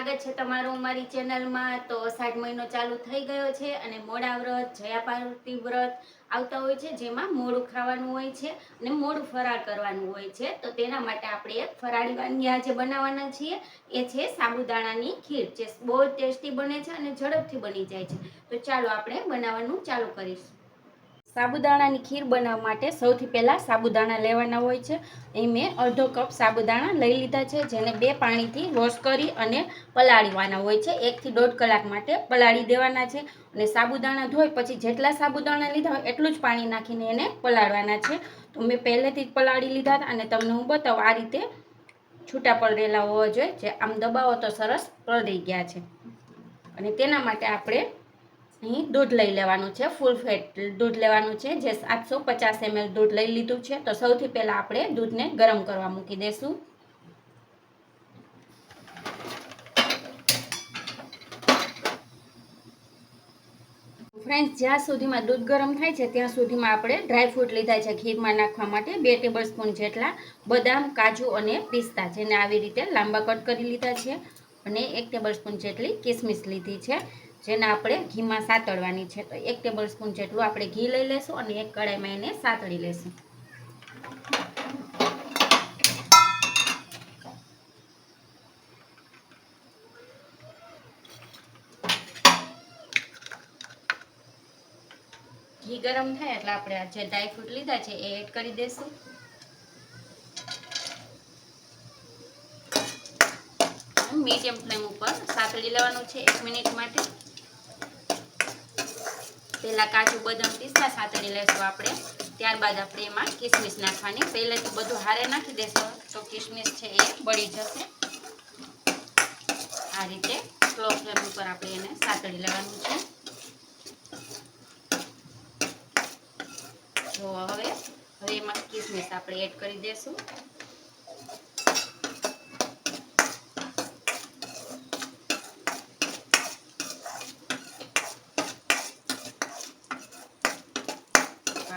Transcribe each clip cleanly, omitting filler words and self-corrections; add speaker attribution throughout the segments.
Speaker 1: સ્વાગત છે તમારું અમારી ચેનલમાં। તો 7 મહિનો ચાલુ થઈ ગયો છે અને મોડા વ્રત, જયા પાર્વતી વ્રત આવતા હોય છે, જેમાં મોડું ખાવાનું હોય છે અને મોડું ફરાળ કરવાનું હોય છે। તો તેના માટે આપણે એક ફરાળી વાનગી આજે બનાવવાના છીએ, એ છે સાબુદાણાની ખીર, જે બહુ ટેસ્ટી બને છે અને ઝડપથી બની જાય છે। તો ચાલો આપણે બનાવવાનું ચાલુ કરીશું। સાબુદાણાની ખીર બનાવવા માટે સૌથી પહેલાં સાબુદાણા લેવાના હોય છે। અહીં મેં અડધો કપ સાબુદાણા લઈ લીધા છે, જેને 2 પાણીથી વોશ કરી અને પલાળવાના હોય છે। 1 થી 1.5 કલાક માટે પલાળી દેવાના છે અને સાબુદાણા ધોઈ પછી જેટલા સાબુદાણા લીધા હોય એટલું જ પાણી નાખીને એને પલાળવાના છે। તો મેં પહેલેથી જ પલાળી લીધા હતા અને તમને હું બતાવું, આ રીતે છૂટા પડેલા હોવા જોઈએ, જે આમ દબાવો તો સરસ પલળી ગયા છે। અને તેના માટે આપણે અહીં દૂધ લઈ લેવાનું છે, ફૂલ ફેટ દૂધ લેવાનું છે, જે 750 ml દૂધ લઈ લીધું છે। તો સૌથી પહેલાં આપણે દૂધને ગરમ કરવા મૂકી દઈશું। ફ્રેન્ડ્સ, જ્યાં સુધીમાં દૂધ ગરમ થાય છે ત્યાં સુધીમાં આપણે ડ્રાયફ્રૂટ લીધા છે ખીરમાં નાખવા માટે। 2 ટેબલસ્પૂન જેટલા બદામ, કાજુ અને પિસ્તા, જેને આવી રીતે લાંબા કટ કરી લીધા છે, અને 1 ટેબલસ્પૂન જેટલી કિસમિસ લીધી છે, જેને આપણે ઘીમાં સાતળવાની છે। તો 1 ટેબલસ્પૂન જેટલું આપણે ઘી લઈ લેશું અને એક કડાઈમાં એને સાતળી લેશું। ઘી ગરમ થાય એટલે આપણે આ જે ડ્રાયફ્રૂટ લીધા છે એ એડ કરી દઈશું। મીડિયમ ફ્લેમ ઉપર સાતળી લેવાનું છે 1 મિનિટ માટે। પહેલા કાજુ, બદામ, પિસ્તા સાતળી લેશું આપણે, ત્યારબાદ આપણે એમાં કિસમિસ નાખવાની। પહેલેથી બધું હારે નાખી દેશું તો કિસમિસ છે એ બળી જશે। આ રીતે સ્લો ફ્લેમ ઉપર આપણે એને સાતળી લેવાનું છે। તો હવે એમાં કિસમિસ આપણે એડ કરી દઈશું।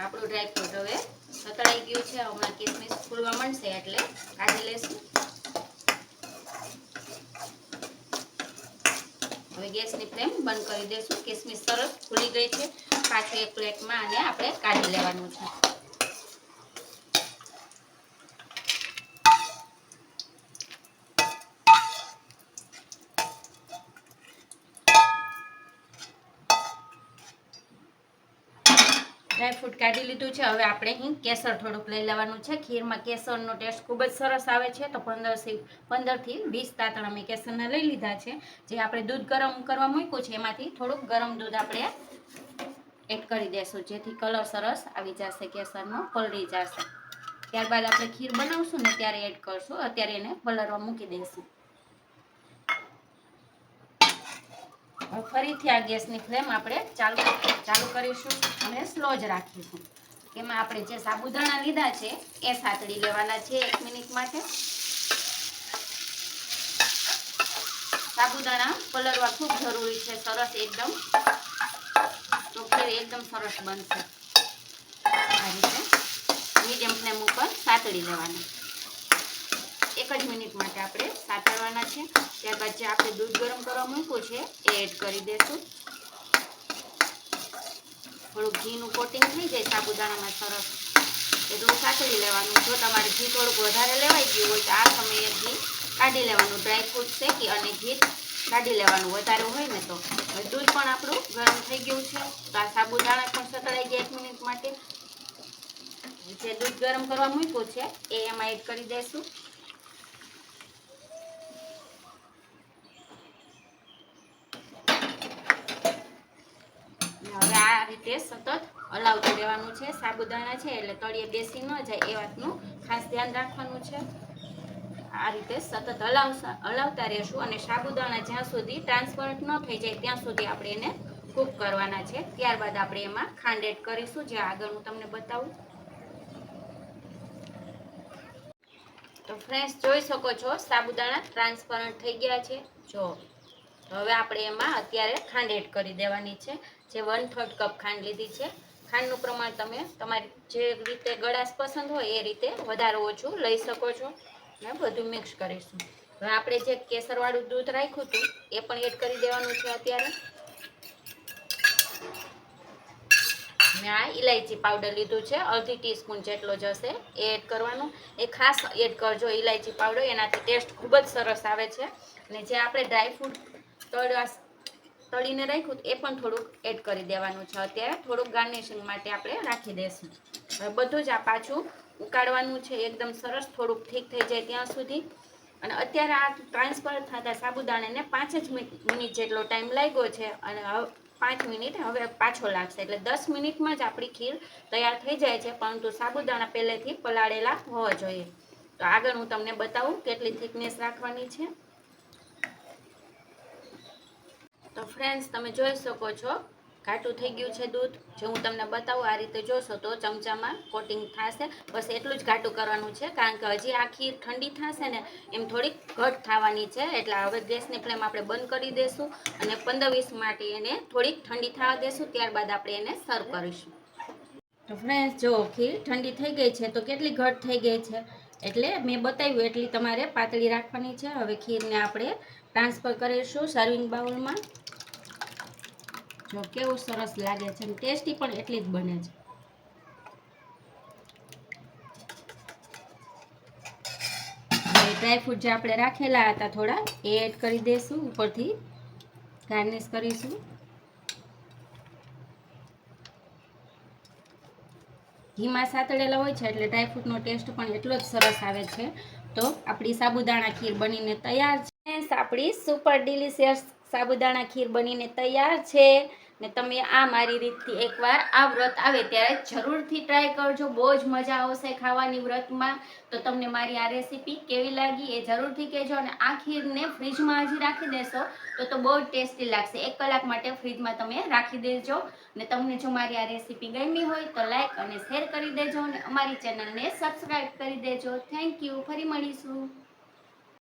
Speaker 1: આપણું ડ્રાયફ્રૂટ હવે સતળાઈ ગયું છે, હમણાં કિસમિસ ફૂલવા માંડશે એટલે કાઢી લેશું। હવે ગેસની ફ્લેમ બંધ કરી દઈશું। કિસમિસ સરસ ફૂલી ગઈ છે। પાછું એક પ્લેટમાં આને આપણે કાઢી લેવાનું છે। ડ્રાયફ્રૂટ કાઢી લીધું છે, હવે આપણે અહીં કેસર થોડુંક લઈ લેવાનું છે। ખીરમાં કેસરનો ટેસ્ટ ખૂબ જ સરસ આવે છે। તો 15 થી 20 તાતણા મેં કેસરના લઈ લીધા છે। જે આપણે દૂધ ગરમ કરવા મૂક્યું છે એમાંથી થોડુંક ગરમ દૂધ આપણે એડ કરી દઈશું, જેથી કલર સરસ આવી જશે, કેસરનો પલળી જશે। ત્યારબાદ આપણે ખીર બનાવશું ને ત્યારે એડ કરશું, અત્યારે એને પલળવા મૂકી દઈશું। ફરીથી આ ગેસની ફ્લેમ આપણે ચાલુ કરીશું અને સ્લો જ રાખીશું। એમાં આપણે જે સાબુદાણા લીધા છે એ સાતળી લેવાના છે 1 મિનિટ માટે। સાબુદાણા પલળવા ખૂબ જરૂરી છે, સરસ એકદમ, તો ખીર એકદમ સરસ બનશે। આ રીતે મીડિયમ ફ્લેમ ઉપર સાતળી લેવાના, 1 જ મિનિટ માટે આપણે સાતળવાના છે। ત્યારબાદ જે આપણે દૂધ ગરમ કરવા મૂક્યું છે એ એડ કરી દઈશું। થોડુંક ઘીનું કોટિંગ થઈ જાય સાબુદાણામાં સરસ, એટલું સાતળી લેવાનું। જો તમારે ઘી થોડુંક વધારે લેવાઈ ગયું હોય તો આ સમયે ઘી કાઢી લેવાનું, ડ્રાયફ્રૂટ શેકી અને ઘી કાઢી લેવાનું વધારે હોય ને તો। દૂધ પણ આપણું ગરમ થઈ ગયું છે, તો આ સાબુદાણા પણ સતળાઈ ગયા 1 મિનિટ માટે। જે દૂધ ગરમ કરવા મૂક્યું છે એ એમાં એડ કરી દઈશું। હવે આ રીતે સતત હલાવતું રહેવાનું છે। સાબુદાણા છે એટલે તળિયે બેસી ન જાય એ વાતનું ખાસ ધ્યાન રાખવાનું છે। આ રીતે સતત હલાવતા રહેશું અને સાબુદાણા જ્યાં સુધી ટ્રાન્સપરન્ટ ન થઈ જાય ત્યાં સુધી આપણે એને કૂક કરવાના છે। ત્યારબાદ આપણે એમાં ખાંડ એડ કરીશું, જે આગળ હું તમને બતાવું। તો ફ્રેન્ડ્સ, જોઈ શકો છો સાબુદાણા ટ્રાન્સપરન્ટ થઈ ગયા છે। જો હવે આપણે એમાં અત્યારે ખાંડ એડ કરી દેવાની છે, જે 1/3 કપ ખાંડ લીધી છે। ખાંડનું પ્રમાણ તમે તમારી જે રીતે ગળાશ પસંદ હોય એ રીતે વધારે ઓછું લઈ શકો છો। ને બધું મિક્સ કરીશું। હવે આપણે જે કેસરવાળું દૂધ રાખ્યું હતું એ પણ એડ કરી દેવાનું છે અત્યારે. મેં આ ઇલાયચી પાવડર લીધું છે, અડધી ટીસ્પૂન જેટલો જ હશે એ એડ કરવાનું. એ ખાસ એડ કરજો ઇલાયચી પાવડર, એનાથી ટેસ્ટ ખૂબ જ સરસ આવે છે. અને જે આપણે ડ્રાયફ્રૂટ તળીને રાખ્યું એ પણ થોડુંક એડ કરી દેવાનું છે અત્યારે, થોડુંક ગાર્નિશિંગ માટે આપણે રાખી દઈશું. હવે બધું જ આ પાછું ઉકાળવાનું છે એકદમ સરસ, થોડુંક ઠીક થઈ જાય ત્યાં સુધી. અને અત્યારે આ ટ્રાન્સફર થતા સાબુદાણાને 5 જ મિનિટ જેટલો ટાઈમ લાગ્યો છે. અને હવે 5 મિનિટ હવે પાછો લાગશે, એટલે 10 મિનિટમાં જ આપણી ખીર તૈયાર થઈ જાય છે. પરંતુ સાબુદાણા પહેલેથી પલાળેલા હોવા જોઈએ. તો આગળ હું તમને બતાવું કેટલી થિકનેસ રાખવાની છે. તો ફ્રેન્ડ્સ, તમે જોઈ શકો છો ઘાટું થઈ ગયું છે દૂધ. જે હું તમને બતાવું આ રીતે જોશો તો ચમચામાં કોટિંગ થશે. બસ એટલું જ ઘાટું કરવાનું છે, કારણ કે હજી આ ખીર ઠંડી થશે ને એમ થોડીક ઘટ થવાની છે. એટલે હવે ગેસની ફ્લેમ આપણે બંધ કરી દઈશું અને 15-20 માટે એને થોડીક ઠંડી થવા દઈશું. ત્યારબાદ આપણે એને સર્વ કરીશું. તો ફ્રેન્ડ્સ, જો ખીર ઠંડી થઈ ગઈ છે તો કેટલી ઘટ થઈ ગઈ છે. એટલે મેં બતાવ્યું એટલી તમારે પાતળી રાખવાની છે. હવે ખીરને આપણે ટ્રાન્સફર કરીશું સર્વિંગ બાઉલમાં. જો કેવું સરસ લાગે છે, અને ટેસ્ટી પણ એટલી જ બને છે. ડ્રાયફ્રૂટ જે આપણે રાખેલા હતા થોડા એ એડ કરી દઈશું, ઉપરથી ગાર્નિશ કરીશું. ઘીમાં સાતળેલા હોય છે એટલે ડ્રાયફ્રૂટનો ટેસ્ટ પણ એટલો જ સરસ આવે છે. તો આપણી સાબુદાણા ખીર બનીને તૈયાર છે. આપણી સુપર ડિલિશિયસ સાબુદાણા ખીર બનીને તૈયાર છે. ને તમે આ મારી રીતથી એકવાર આ વ્રત આવે ત્યારે જરૂરથી ટ્રાય કરજો. બહુ જ મજા આવશે ખાવાની વ્રતમાં. તો તમને મારી આ રેસીપી કેવી લાગી એ જરૂરથી કહેજો. અને આ ખીરને ફ્રીજમાં હજી રાખી દેશો તો બહુ જ ટેસ્ટી લાગશે. 1 કલાક માટે ફ્રીજમાં તમે રાખી દેજો. ને તમને જો મારી આ રેસીપી ગમી હોય તો લાઈક અને શેર કરી દેજો, અને અમારી ચેનલને સબસ્ક્રાઈબ કરી દેજો. Thank you. ફરી મળીશું.